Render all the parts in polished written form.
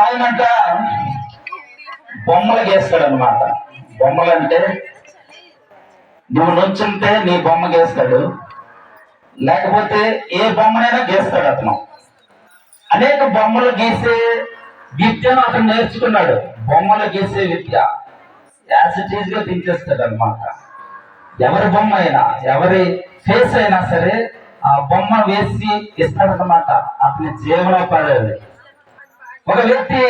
ఆయనంట బొమ్మలు గీస్తాడు అనమాట. బొమ్మలు అంటే నువ్వు నుంచుంటే నీ బొమ్మ గీస్తాడు, లేకపోతే ఏ బొమ్మనైనా గీస్తాడు అతను. అనేక బొమ్మలు గీసే విద్యను అతను నేర్చుకున్నాడు. బొమ్మలు గీసే విద్య యాజ్ ఇట్ ఈజ్ గా దించేస్తాడు అనమాట. ఎవరి బొమ్మ అయినా, ఎవరి ఫేస్ అయినా సరే ఆ బొమ్మ వేసి ఇస్తాడనమాట. అతని జీవనోపాధి. ఒక వ్యక్తి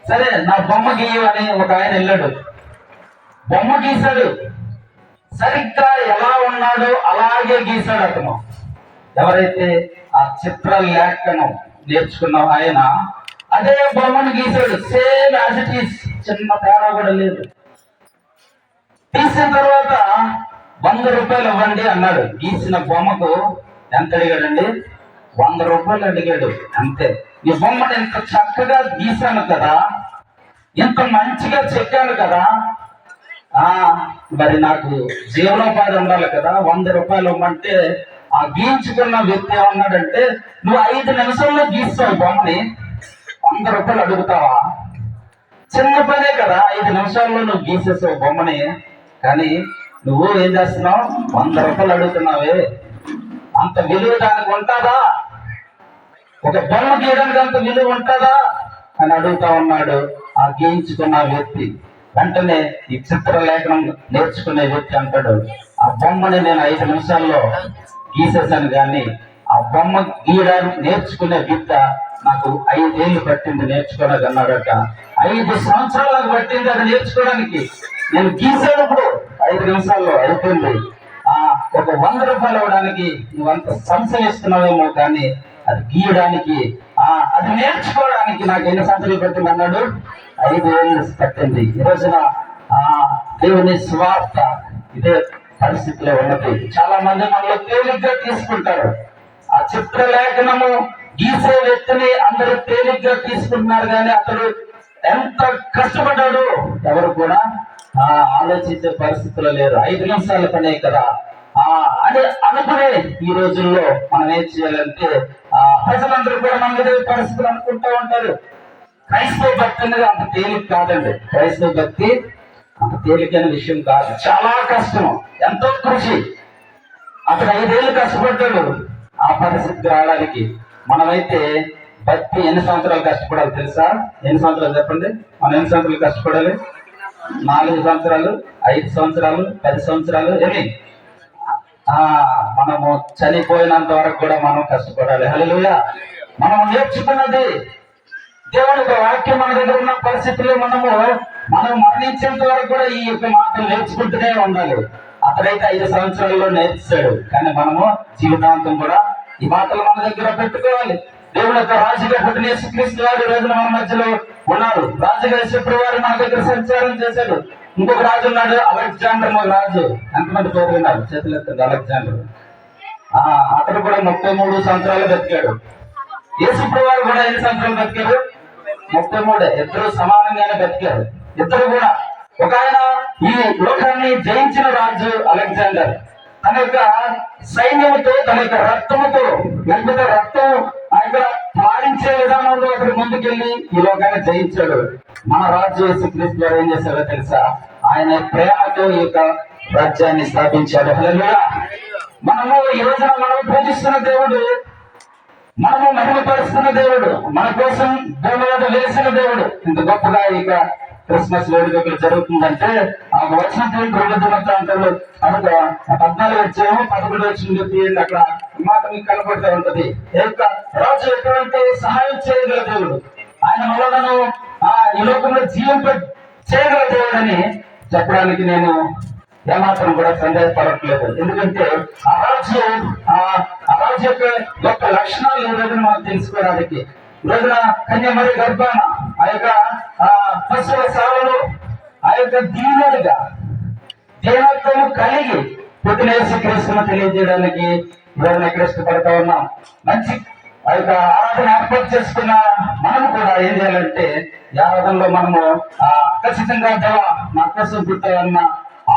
సరే నా బొమ్మ గీయు అని ఒక ఆయన వెళ్ళాడు, బొమ్మ గీశాడు. సరిగ్గా ఎలా ఉన్నాడో అలాగే గీశాడు అతను. ఎవరైతే ఆ చిత్ర లేఖనం నేర్చుకున్న ఆయన అదే బొమ్మను గీశాడు, సేమ్ యాజ్ ఇట్ ఈస్, చిన్న తేడా కూడా లేదు. తీసిన తర్వాత 100 రూపాయలు ఇవ్వండి అన్నాడు. గీసిన బొమ్మకు ఎంత అడిగాడండి? 100 రూపాయలు అడిగాడు అంతే. ఈ బొమ్మను ఇంత చక్కగా గీశాను కదా, ఇంత మంచిగా చెక్కాను కదా, మరి నాకు జీవనోపాధి ఉండాలి కదా, 100 రూపాయలు ఇవ్వమంటే ఆ గీయించుకున్న వ్యక్తి ఏమన్నాడంటే, నువ్వు 5 నిమిషాల్లో గీస్తావు బొమ్మని, 100 రూపాయలు అడుగుతావా? చిన్న పనే కదా, 5 నిమిషాల్లో నువ్వు గీసేసావు బొమ్మని, కానీ నువ్వు ఏం చేస్తున్నావు? 100 రూపాయలు అడుగుతున్నావే, అంత విలువ దానికి ఉంటుందా? ఒక బొమ్మ గీయడానికి అంత విలువ ఉంటుందా అని అడుగుతా ఉన్నాడు ఆ గీయించుకున్న వ్యక్తి. వెంటనే ఈ చిత్రలేఖనం నేర్చుకునే వ్యక్తి అంటాడు, ఆ బొమ్మని నేను 5 నిమిషాల్లో గీసేసాను, కానీ ఆ బొమ్మ గీయడానికి నేర్చుకునే విద్య నాకు 5 ఏళ్ళు పట్టింది నేర్చుకోవడానికి అన్నాడట. 5 సంవత్సరాలకు పట్టింది అది నేర్చుకోవడానికి. నేను గీసేటప్పుడు 5 నిమిషాల్లో అయిపోయింది. ఒక 100 రూపాయలు ఇవ్వడానికి నువ్వంత సంశయిస్తున్నావేమో, కానీ అది గీయడానికి, అది నేర్చుకోవడానికి నాకు ఎన్ని సంవత్సరాలు పట్టింది అన్నాడు? 5 ఏళ్ళు పట్టింది. ఈ రోజున దేవుని స్వార్థ ఇదే పరిస్థితిలో ఉన్నది. చాలా మంది మనలో తేలిగ్గా తీసుకుంటారు. ఆ చిత్రలేఖనము గీసే వ్యక్తిని అందరూ తేలిగ్గా తీసుకుంటున్నారు, కానీ అతడు ఎంత కష్టపడ్డాడు ఎవరు కూడా ఆలోచించే పరిస్థితుల్లో లేరు. 5 నిమిషాల పనే కదా అని అనుకునే ఈ రోజుల్లో మనం ఏం చేయాలంటే, ప్రజలందరూ కూడా మన పరిస్థితులు అనుకుంటూ ఉంటారు. క్రైస్తవ భక్తి అనేది అంత తేలిక కాదండి. క్రైస్తవ భక్తి అంత తేలికైన విషయం కాదు, చాలా కష్టం, ఎంతో కృషి. అతను 5 ఏళ్ళు కష్టపడ్డాడు ఆ పరిస్థితికి రావడానికి. మనమైతే భక్తి ఎన్ని సంవత్సరాలు కష్టపడాలి తెలుసా? ఎన్ని సంవత్సరాలు చెప్పండి? మనం ఎన్ని సంవత్సరాలు కష్టపడాలి? 4 సంవత్సరాలు, 5 సంవత్సరాలు, 10 సంవత్సరాలు, ఎన్ని? మనము చనిపోయినంత వరకు కూడా మనం కష్టపడాలి. హల్లెలూయా. మనం నేర్చుకున్నది దేవుని యొక్క వాక్యం మన దగ్గర ఉన్న పరిస్థితుల్లో మనం మరణించేంత వరకు కూడా ఈ యొక్క మాటలు నేర్చుకుంటూనే ఉండాలి. అతడైతే 5 సంవత్సరాల్లో నేర్చాడు, కానీ మనము జీవితాంతం కూడా ఈ మాటలు మన దగ్గర పెట్టుకోవాలి. దేవుని యొక్క రాజుగా పుట్టిన యేసుక్రీస్తు వారు రోజున మన మధ్యలో ఉన్నారు. రాజుగా శుక్రవారం మన దగ్గర సంచారం చేశాడు. ఇంకొక రాజు ఉన్నాడు, అలెగ్జాండర్ రాజు. ఎంతమంది పేరు ఉన్నారు? చేతులు ఎత్తండి. అలెగ్జాండర్. అతడు కూడా 33 సంవత్సరాలు బతికాడు. యేసుప్రభువారు కూడా ఎన్ని సంవత్సరాలు బతికారు? 33. ఇద్దరు సమానంగానే బతికారు. ఇద్దరు కూడా. ఒక ఆయన ఈ లోకాన్ని జయించిన రాజు అలెగ్జాండర్ తన యొక్క సైన్యంతో, తన యొక్క రక్తముతో, లేకపోతే రక్తం ఆయన పాలించే విధానంలో అతడు ముందుకెళ్ళి ఈ లోకాన్ని జయించాడు. మన రాజు యేసుక్రీస్తు వారు ఏం చేశారో తెలుసా? ఆయన ప్రేమతో ఈ యొక్క రాజ్యాన్ని స్థాపించాడు. హల్లెలూయా. మనము ఈ రోజున మనం పూజిస్తున్న దేవుడు, మనము మహిమపరుస్తున్న దేవుడు, మన కోసం భూమి మీద వేసిన దేవుడు. ఇంత గొప్పగా ఇక క్రిస్మస్ వేడుకలు జరుగుతుందంటే ఆ వచ్చిన 2 దినవృత్తాంతాలు కనుక 14 వచ్చేమో 11 వచ్చిన తీయండి, అక్కడ మాట మీకు కనపడుతూ ఉంటది. రాజు ఎటువంటి సహాయం చేయగల దేవుడు, ఆయన మనలను ఈ లోకంలో జీవింప చేయగల దేవుడు అని చెప్పడానికి నేను ఏమాత్రం కూడా సందేహపడట్లేదు. ఎందుకంటే ఆ రాజు యొక్క గొప్ప లక్షణాలు ఈ రోజున మనం తెలుసుకోవడానికి, ఈ రోజున కన్యమరి గర్భాన ఆ యొక్క పశువుల సేవలు ఆ యొక్క దీనుడిగా దేవత్వము కలిగి పుట్టిన యేసుక్రీస్తును తెలియజేయడానికి ఈ రోజున ఇక్కడ ఇష్టపడతా ఉన్నాం. మంచి ఆ యొక్క ఆరాధన ఏర్పాటు చేసుకున్న మనము కూడా ఏం చేయాలంటే, ఈ ఆరాధనలో మనము ఖచ్చితంగా దేవ నా కోసం పుట్టాలన్న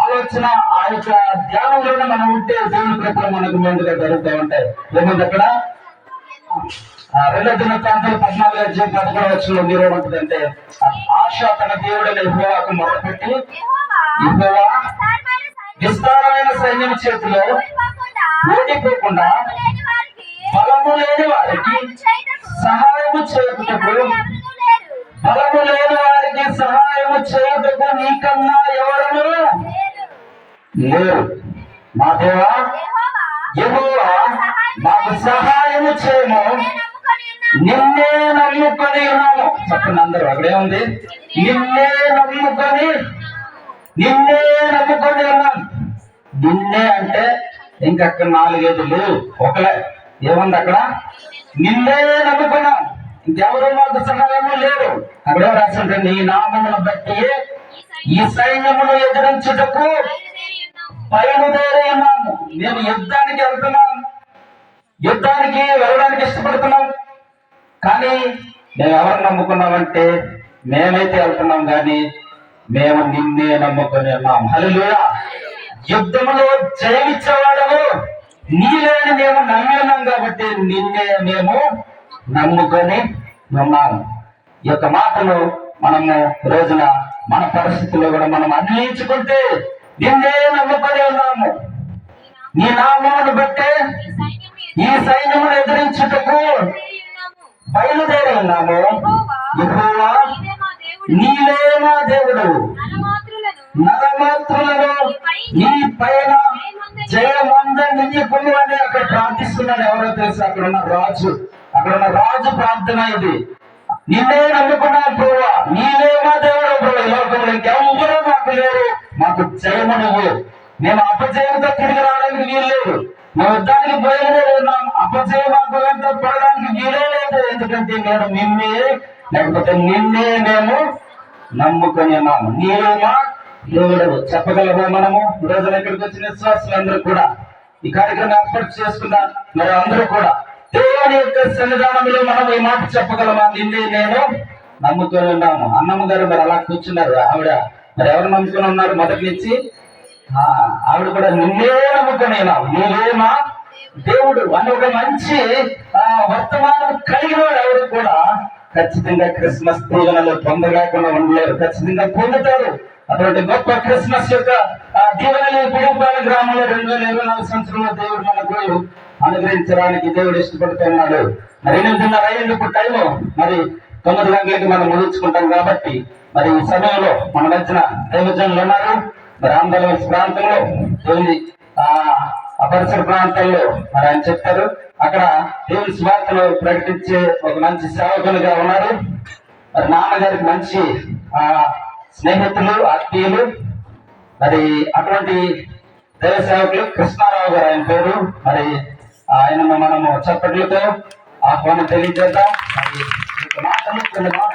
ఆలోచన, ఆ యొక్క ధ్యానంలోనే మనం ఉంటే దేవుని కృపలు మనకు ముందుగా జరుగుతూ ఉంటాయి. ఏముంది అక్కడ? రెండో దినవృత్తాంతాలు 14:11 మీరు ఏమంటుందంటే, ఆశ తన దేవుడైన యెహోవాకు మొరపెట్టి యెహోవా విస్తారమైన సైన్యం చేతిలో ఓడిపోకుండా బలము లేని వారికి సహాయము చేయుటకు నీకన్నా ఎవరును లేరు. మా దేవా యెహోవా మాకు సహాయము చేయము, నిన్నే నమ్ముకొని ఉన్నాము. చెప్పండి అందరూ, అక్కడే ఉంది, నిన్నే నమ్ముకొని ఉన్నాం. నిన్నే అంటే ఇంకక్కడ 4-5 లేవు, ఒకలే. ఏముంది అక్కడ? నిన్నే నమ్ముకున్నాం, ఇంకెవరు మాకు సహాయము లేరు. అక్కడే రాసింటే, నీ నామమును బట్టి ఈ సైన్యమును ఎదిరించుటకు బయలుదేరి ఉన్నాము. నేను యుద్ధానికి వెళ్ళడానికి ఇష్టపడుతున్నాం. కానీ మేము ఎవరు నమ్ముకున్నామంటే, మేమైతే వెళ్తున్నాం కానీ మేము నిన్నే నమ్ముకొని ఉన్నాం. హల్లెలూయా. యుద్ధములో జయమిచ్చేవాడము నీవేని మేము నమ్మి ఉన్నాం కాబట్టి నిన్నే మేము నమ్ముకొని ఉన్నాము. ఈ యొక్క మాటలు మనము రోజున మన పరిస్థితుల్లో కూడా మనం అన్వయించుకుంటే, నిన్నే నమ్ముకొని ఉన్నాము, నీ నామమును బట్టే ఈ సైన్యమును ఎదిరించుటకు బయలుదేరి ఉన్నాము. యెహోవా నీవే మా దేవుడు, నరమాత్రులను నీ పైన జయమందనియ్యకు అని అక్కడ ప్రార్థిస్తున్నాడు. ఎవరో తెలుసు? అక్కడున్న రాజు ప్రార్థన ఇది. నిన్నే నమ్ముకున్నాం ప్రభువా, నీవే మా దేవుడు ప్రభు. ఈ లోకంలో ఇంకెవ్వరూ మాకు లేరు, మాకు జయము నువ్వు. మేము అపజయంతో తిరిగి రావడానికి వీలు లేదు. మేము యుద్ధానికి బయలుదేరి ఉన్నాం, అపజయం మాకు ఎంతో పడడానికి వీలే లేదు. ఎందుకంటే నేను నిన్నే, లేకపోతే నిన్నే మేము నమ్ముకొని ఉన్నాము. నీవే మా దేవుడు. చెప్పగలమా మనము? ఈ రోజున ఇక్కడికి వచ్చిన విశ్వాసులందరూ కూడా ఈ కార్యక్రమం ఏర్పాటు చేసుకున్న మరి అందరూ కూడా దేవుని యొక్క సన్నిధానంలో మనం ఈ మాట చెప్పగలమా? నిన్నే నేను నమ్ముకొని ఉన్నాము. అన్నమ్మ గారు మరి అలా కూర్చున్నారు. ఆవిడ మరి ఎవరు నమ్ముకొని ఉన్నారు మొదటి నుంచి? ఆవిడ కూడా నిన్నే నమ్ముకొని ఉన్నాము, నీవే మా దేవుడు అని ఒక మంచి వర్తమానం కలిగిన వాడు ఎవరు కూడా ఖచ్చితంగా క్రిస్మస్ దీవెనలు పొందలేకుండా ఉండలేరు. ఖచ్చితంగా పొందుతారు. అటువంటి గొప్ప క్రిస్మస్ యొక్క దీవెనలు పిడుగుపాలెం గ్రామంలో 2024 సంవత్సరంలో దేవుడు మనకు అనుగ్రహించడానికి దేవుడు ఇష్టపడుతున్నాడు. మరి 8:30 ఇప్పుడు టైము, మరి 9 గంటలకి మనం ముగించుకుంటాం కాబట్టి మరి ఈ సమయంలో మన మధ్యన దైవజనులు ఉన్నారు. మరి ఆంధ్రప్రదేశ్ ప్రాంతంలో దేవుని పరిసర ప్రాంతాల్లో మరి ఆయన చెప్తారు. అక్కడ దేవుని స్వార్థను ప్రకటించే ఒక మంచి సేవకులుగా ఉన్నారు. మరి నాన్నగారికి మంచి స్నేహితులు, ఆత్మీయులు. మరి అటువంటి దైవ సేవకులు కృష్ణారావు గారు ఆయన పేరు. మరి ఆయనను మనము చప్పట్లతో ఆహ్వానం తెలియజేద్దాం. మరి మాటలు కొన్ని